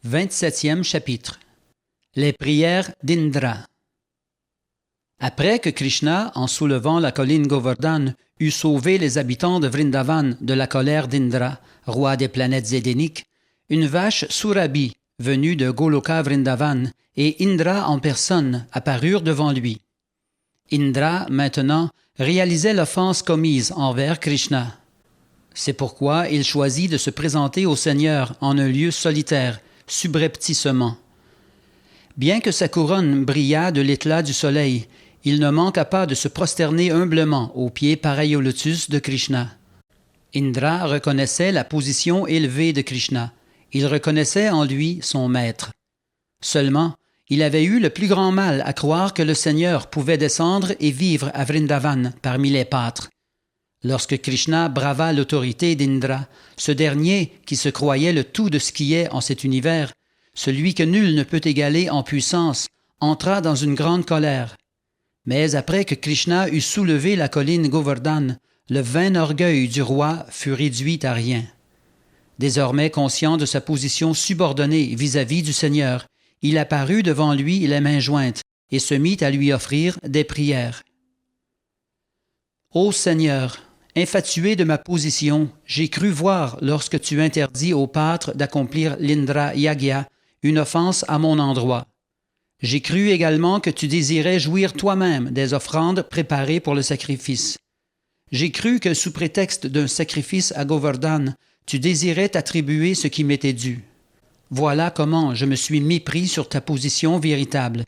27e chapitre. Les prières d'Indra. Après que Krishna, en soulevant la colline Govardhan, eut sauvé les habitants de Vrindavan de la colère d'Indra, roi des planètes édéniques, une vache Surabhi, venue de Goloka Vrindavan, et Indra en personne apparurent devant lui. Indra, maintenant, réalisait l'offense commise envers Krishna. C'est pourquoi il choisit de se présenter au Seigneur en un lieu solitaire, subrepticement. Bien que sa couronne brillât de l'éclat du soleil, il ne manqua pas de se prosterner humblement aux pieds pareils au lotus de Krishna. Indra reconnaissait la position élevée de Krishna. Il reconnaissait en lui son maître. Seulement, il avait eu le plus grand mal à croire que le Seigneur pouvait descendre et vivre à Vrindavan parmi les pâtres. Lorsque Krishna brava l'autorité d'Indra, ce dernier, qui se croyait le tout de ce qui est en cet univers, celui que nul ne peut égaler en puissance, entra dans une grande colère. Mais après que Krishna eut soulevé la colline Govardhan, le vain orgueil du roi fut réduit à rien. Désormais conscient de sa position subordonnée vis-à-vis du Seigneur, il apparut devant lui les mains jointes et se mit à lui offrir des prières. Ô Seigneur, infatué de ma position, j'ai cru voir, lorsque tu interdis aux pâtres d'accomplir l'Indra Yagya, une offense à mon endroit. J'ai cru également que tu désirais jouir toi-même des offrandes préparées pour le sacrifice. J'ai cru que, sous prétexte d'un sacrifice à Govardhan, tu désirais t'attribuer ce qui m'était dû. Voilà comment je me suis mépris sur ta position véritable.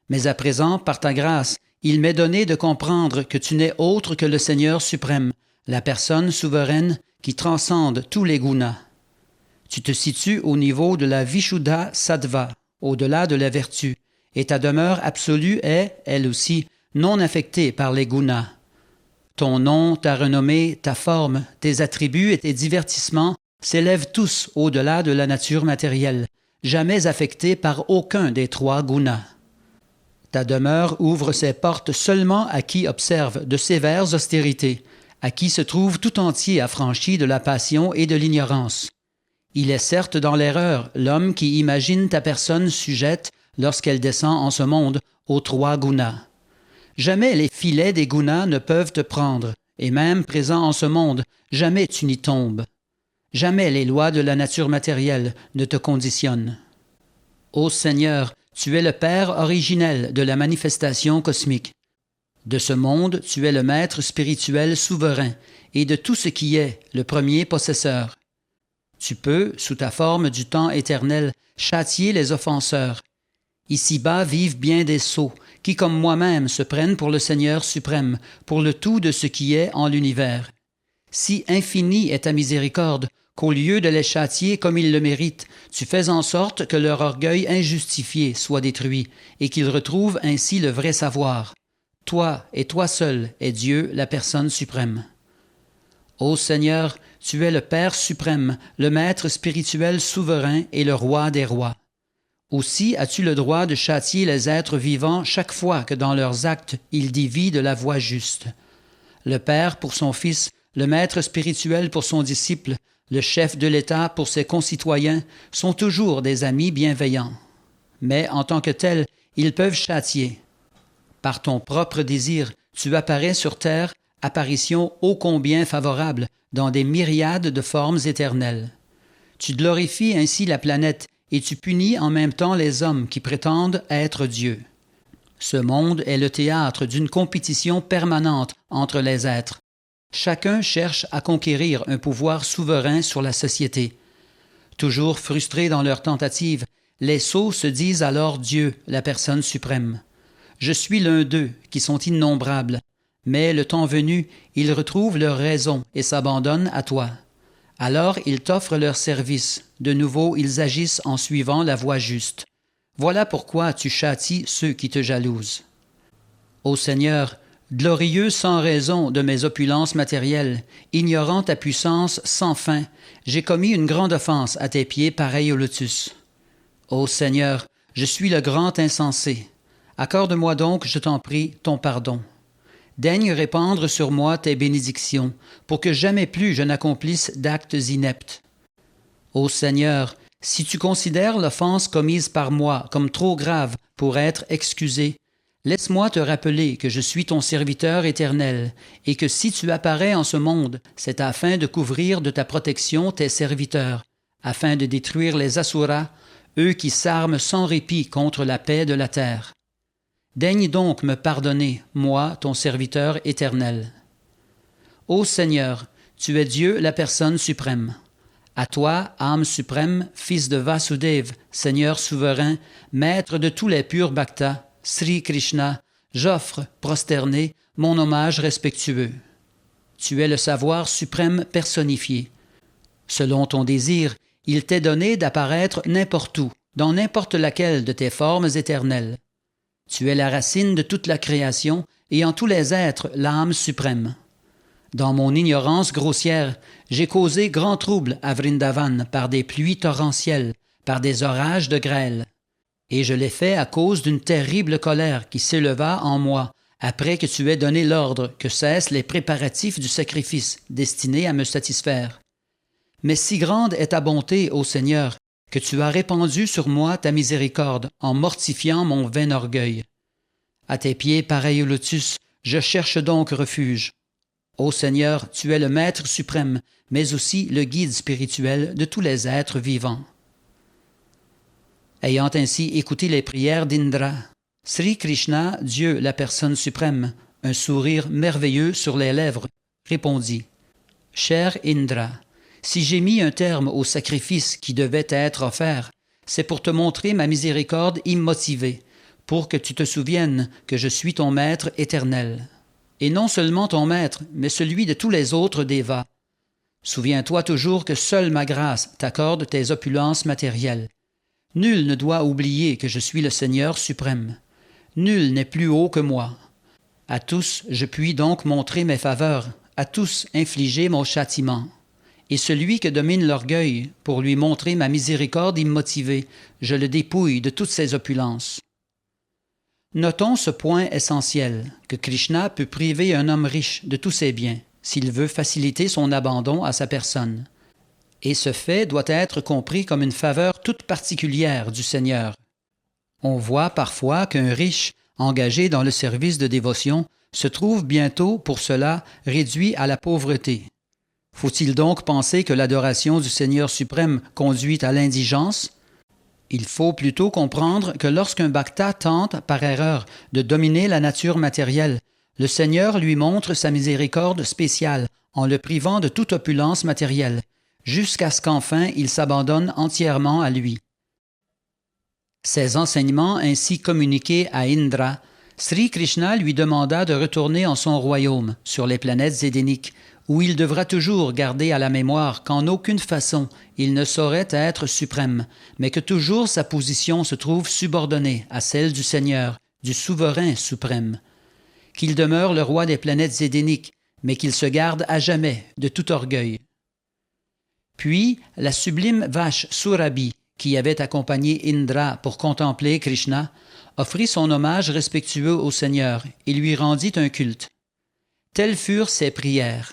Mais à présent, par ta grâce, il m'est donné de comprendre que tu n'es autre que le Seigneur suprême, la personne souveraine qui transcende tous les gunas. Tu te situes au niveau de la Vishuddha Sattva, au-delà de la vertu, et ta demeure absolue est, elle aussi, non affectée par les gunas. Ton nom, ta renommée, ta forme, tes attributs et tes divertissements s'élèvent tous au-delà de la nature matérielle, jamais affectés par aucun des trois gunas. Ta demeure ouvre ses portes seulement à qui observe de sévères austérités, à qui se trouve tout entier affranchi de la passion et de l'ignorance. Il est certes dans l'erreur l'homme qui imagine ta personne sujette, lorsqu'elle descend en ce monde, aux trois gunas. Jamais les filets des gunas ne peuvent te prendre, et même présent en ce monde, jamais tu n'y tombes. Jamais les lois de la nature matérielle ne te conditionnent. Ô Seigneur, tu es le Père originel de la manifestation cosmique. De ce monde, tu es le Maître spirituel souverain, et de tout ce qui est, le premier possesseur. Tu peux, sous ta forme du temps éternel, châtier les offenseurs. Ici-bas vivent bien des sots, qui comme moi-même se prennent pour le Seigneur suprême, pour le tout de ce qui est en l'univers. Si infinie est ta miséricorde, qu'au lieu de les châtier comme ils le méritent, tu fais en sorte que leur orgueil injustifié soit détruit, et qu'ils retrouvent ainsi le vrai savoir. Toi et toi seul est Dieu, la personne suprême. Ô Seigneur, tu es le Père suprême, le Maître spirituel souverain et le Roi des rois. Aussi as-tu le droit de châtier les êtres vivants chaque fois que dans leurs actes ils dévient de la voie juste. Le Père pour son Fils, le Maître spirituel pour son disciple, le chef de l'État pour ses concitoyens sont toujours des amis bienveillants. Mais en tant que tels, ils peuvent châtier. Par ton propre désir, tu apparais sur terre, apparition ô combien favorable dans des myriades de formes éternelles. Tu glorifies ainsi la planète et tu punis en même temps les hommes qui prétendent être Dieu. Ce monde est le théâtre d'une compétition permanente entre les êtres. Chacun cherche à conquérir un pouvoir souverain sur la société. Toujours frustrés dans leurs tentatives, les sots se disent alors Dieu, la personne suprême. Je suis l'un d'eux, qui sont innombrables, mais le temps venu, ils retrouvent leur raison et s'abandonnent à toi. Alors ils t'offrent leur service, de nouveau ils agissent en suivant la voie juste. Voilà pourquoi tu châties ceux qui te jalousent. Ô Seigneur, glorieux sans raison de mes opulences matérielles, ignorant ta puissance sans fin, j'ai commis une grande offense à tes pieds pareil au lotus. Ô Seigneur, je suis le grand insensé. Accorde-moi donc, je t'en prie, ton pardon. Daigne répandre sur moi tes bénédictions, pour que jamais plus je n'accomplisse d'actes ineptes. Ô Seigneur, Si tu considères l'offense commise par moi comme trop grave pour être excusée, laisse-moi te rappeler que je suis ton serviteur éternel et que si tu apparais en ce monde, c'est afin de couvrir de ta protection tes serviteurs, afin de détruire les Asuras, eux qui s'arment sans répit contre la paix de la terre. Daigne donc me pardonner, moi, ton serviteur éternel. Ô Seigneur, tu es Dieu, la personne suprême. À toi, âme suprême, fils de Vasudeva, Seigneur souverain, maître de tous les purs bhaktas, Sri Krishna, j'offre, prosterné, mon hommage respectueux. Tu es le savoir suprême personnifié. Selon ton désir, il t'est donné d'apparaître n'importe où, dans n'importe laquelle de tes formes éternelles. Tu es la racine de toute la création et en tous les êtres l'âme suprême. Dans mon ignorance grossière, j'ai causé grand trouble à Vrindavan par des pluies torrentielles, par des orages de grêle. Et je l'ai fait à cause d'une terrible colère qui s'éleva en moi, après que tu aies donné l'ordre que cessent les préparatifs du sacrifice destinés à me satisfaire. Mais si grande est ta bonté, ô Seigneur, que tu as répandu sur moi ta miséricorde en mortifiant mon vain orgueil. À tes pieds, pareil au lotus, je cherche donc refuge. Ô Seigneur, tu es le Maître suprême, mais aussi le guide spirituel de tous les êtres vivants. Ayant ainsi écouté les prières d'Indra, Sri Krishna, Dieu la personne suprême, un sourire merveilleux sur les lèvres, répondit « Cher Indra, si j'ai mis un terme au sacrifice qui devait être offert, c'est pour te montrer ma miséricorde immotivée, pour que tu te souviennes que je suis ton Maître éternel. Et non seulement ton Maître, mais celui de tous les autres Devas. Souviens-toi toujours que seule ma grâce t'accorde tes opulences matérielles. Nul ne doit oublier que je suis le Seigneur suprême. Nul n'est plus haut que moi. À tous je puis donc montrer mes faveurs, à tous infliger mon châtiment. Et celui que domine l'orgueil, pour lui montrer ma miséricorde immotivée, je le dépouille de toutes ses opulences. » Notons ce point essentiel, que Krishna peut priver un homme riche de tous ses biens, s'il veut faciliter son abandon à sa personne. Et ce fait doit être compris comme une faveur toute particulière du Seigneur. On voit parfois qu'un riche, engagé dans le service de dévotion, se trouve bientôt, pour cela, réduit à la pauvreté. Faut-il donc penser que l'adoration du Seigneur suprême conduit à l'indigence? Il faut plutôt comprendre que lorsqu'un bhakta tente, par erreur, de dominer la nature matérielle, le Seigneur lui montre sa miséricorde spéciale en le privant de toute opulence matérielle, jusqu'à ce qu'enfin il s'abandonne entièrement à lui. Ces enseignements ainsi communiqués à Indra, Sri Krishna lui demanda de retourner en son royaume, sur les planètes édéniques, où il devra toujours garder à la mémoire qu'en aucune façon il ne saurait être suprême, mais que toujours sa position se trouve subordonnée à celle du Seigneur, du souverain suprême. Qu'il demeure le roi des planètes édéniques, mais qu'il se garde à jamais de tout orgueil. Puis, la sublime vache Surabhi, qui avait accompagné Indra pour contempler Krishna, offrit son hommage respectueux au Seigneur et lui rendit un culte. Telles furent ses prières.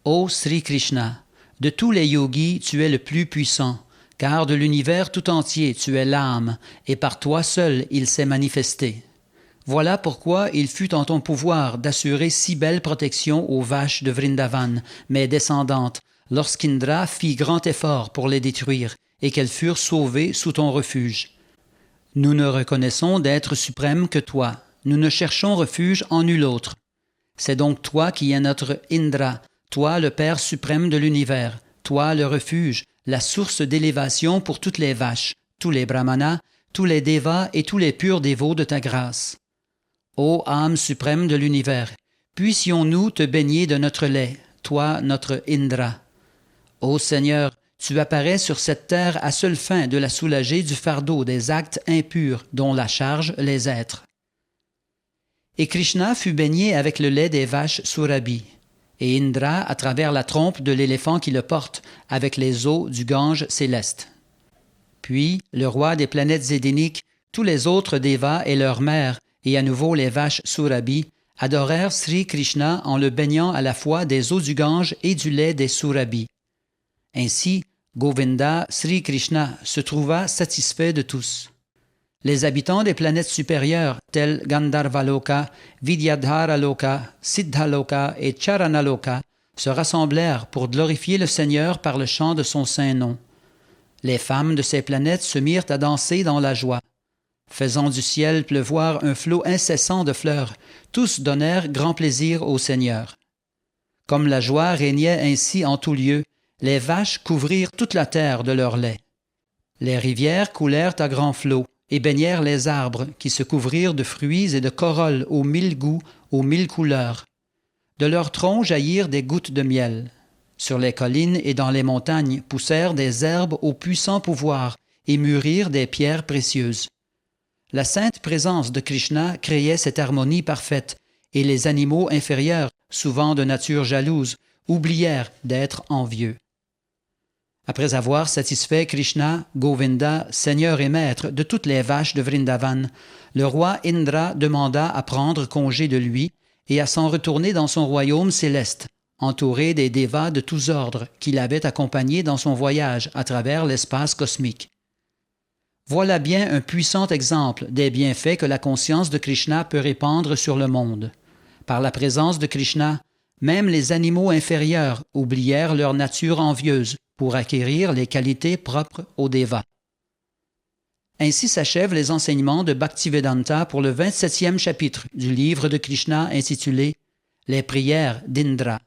Ô Sri Krishna, de tous les yogis, tu es le plus puissant, car de l'univers tout entier tu es l'âme, et par toi seul il s'est manifesté. Voilà pourquoi il fut en ton pouvoir d'assurer si belle protection aux vaches de Vrindavan, mes descendantes, lorsqu'Indra fit grand effort pour les détruire, et qu'elles furent sauvées sous ton refuge. Nous ne reconnaissons d'être suprême que toi, nous ne cherchons refuge en nul autre. C'est donc toi qui es notre Indra, toi le Père suprême de l'univers, toi le refuge, la source d'élévation pour toutes les vaches, tous les brahmanas, tous les devas et tous les purs dévots de ta grâce. Ô âme suprême de l'univers, puissions-nous te baigner de notre lait, toi notre Indra. Ô Seigneur, tu apparais sur cette terre à seule fin de la soulager du fardeau des actes impurs dont la charge les êtres. Et Krishna fut baigné avec le lait des vaches Surabhi, et Indra à travers la trompe de l'éléphant qui le porte, avec les eaux du Gange céleste. Puis, le roi des planètes édéniques, tous les autres Devas et leurs mères, et à nouveau les vaches Surabhi, adorèrent Sri Krishna en le baignant à la fois des eaux du Gange et du lait des Surabhi. Ainsi, Govinda, Sri Krishna, se trouva satisfait de tous. Les habitants des planètes supérieures, tels Gandharvaloka, Vidyadharaloka, Siddhaloka et Charanaloka, se rassemblèrent pour glorifier le Seigneur par le chant de son saint nom. Les femmes de ces planètes se mirent à danser dans la joie. Faisant du ciel pleuvoir un flot incessant de fleurs, tous donnèrent grand plaisir au Seigneur. Comme la joie régnait ainsi en tout lieu, les vaches couvrirent toute la terre de leur lait. Les rivières coulèrent à grands flots et baignèrent les arbres qui se couvrirent de fruits et de corolles aux 1000 goûts, aux 1000 couleurs. De leurs troncs jaillirent des gouttes de miel. Sur les collines et dans les montagnes poussèrent des herbes au puissant pouvoir et mûrirent des pierres précieuses. La sainte présence de Krishna créait cette harmonie parfaite, et les animaux inférieurs, souvent de nature jalouse, oublièrent d'être envieux. Après avoir satisfait Krishna, Govinda, Seigneur et Maître de toutes les vaches de Vrindavan, le roi Indra demanda à prendre congé de lui et à s'en retourner dans son royaume céleste, entouré des dévas de tous ordres qui l'avaient accompagné dans son voyage à travers l'espace cosmique. Voilà bien un puissant exemple des bienfaits que la conscience de Krishna peut répandre sur le monde. Par la présence de Krishna, même les animaux inférieurs oublièrent leur nature envieuse pour acquérir les qualités propres aux dévas. Ainsi s'achèvent les enseignements de Bhaktivedanta pour le 27e chapitre du livre de Krishna intitulé « Les prières d'Indra ».